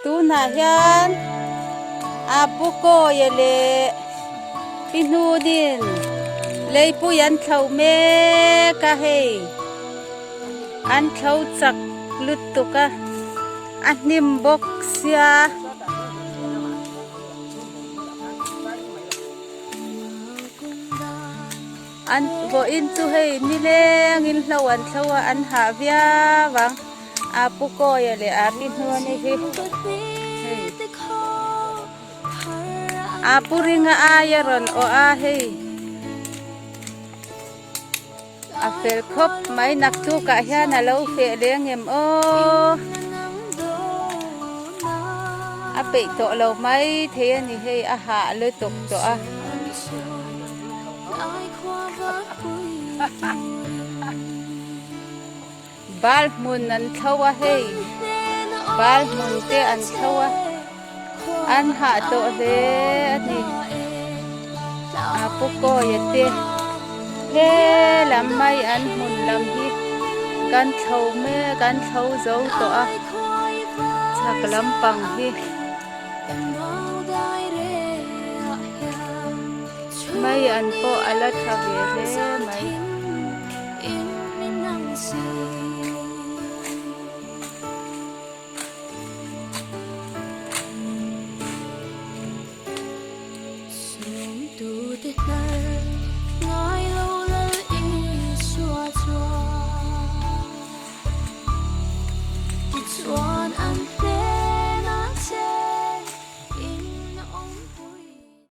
tu na hian apuko yele pinudin leipu yan thau me ka hei an thau chak lut tu ka anim bok sia an bo in tu hei ni leng in hlo an thlowa an ha via wang apuko yele apinu ni hi apuringa ayaron o a hei a fel khop mai nak tu ka hian a lo fe leng em o a pe to lo mai the ani hei a ha le tok to a bal mun an thawa hei bal mun te an thawa an ha to he ani apuko yete he lam mai an mun lam hi kan thau me kan thau zo to a chak lam pang hi mai an po ala thawe he mai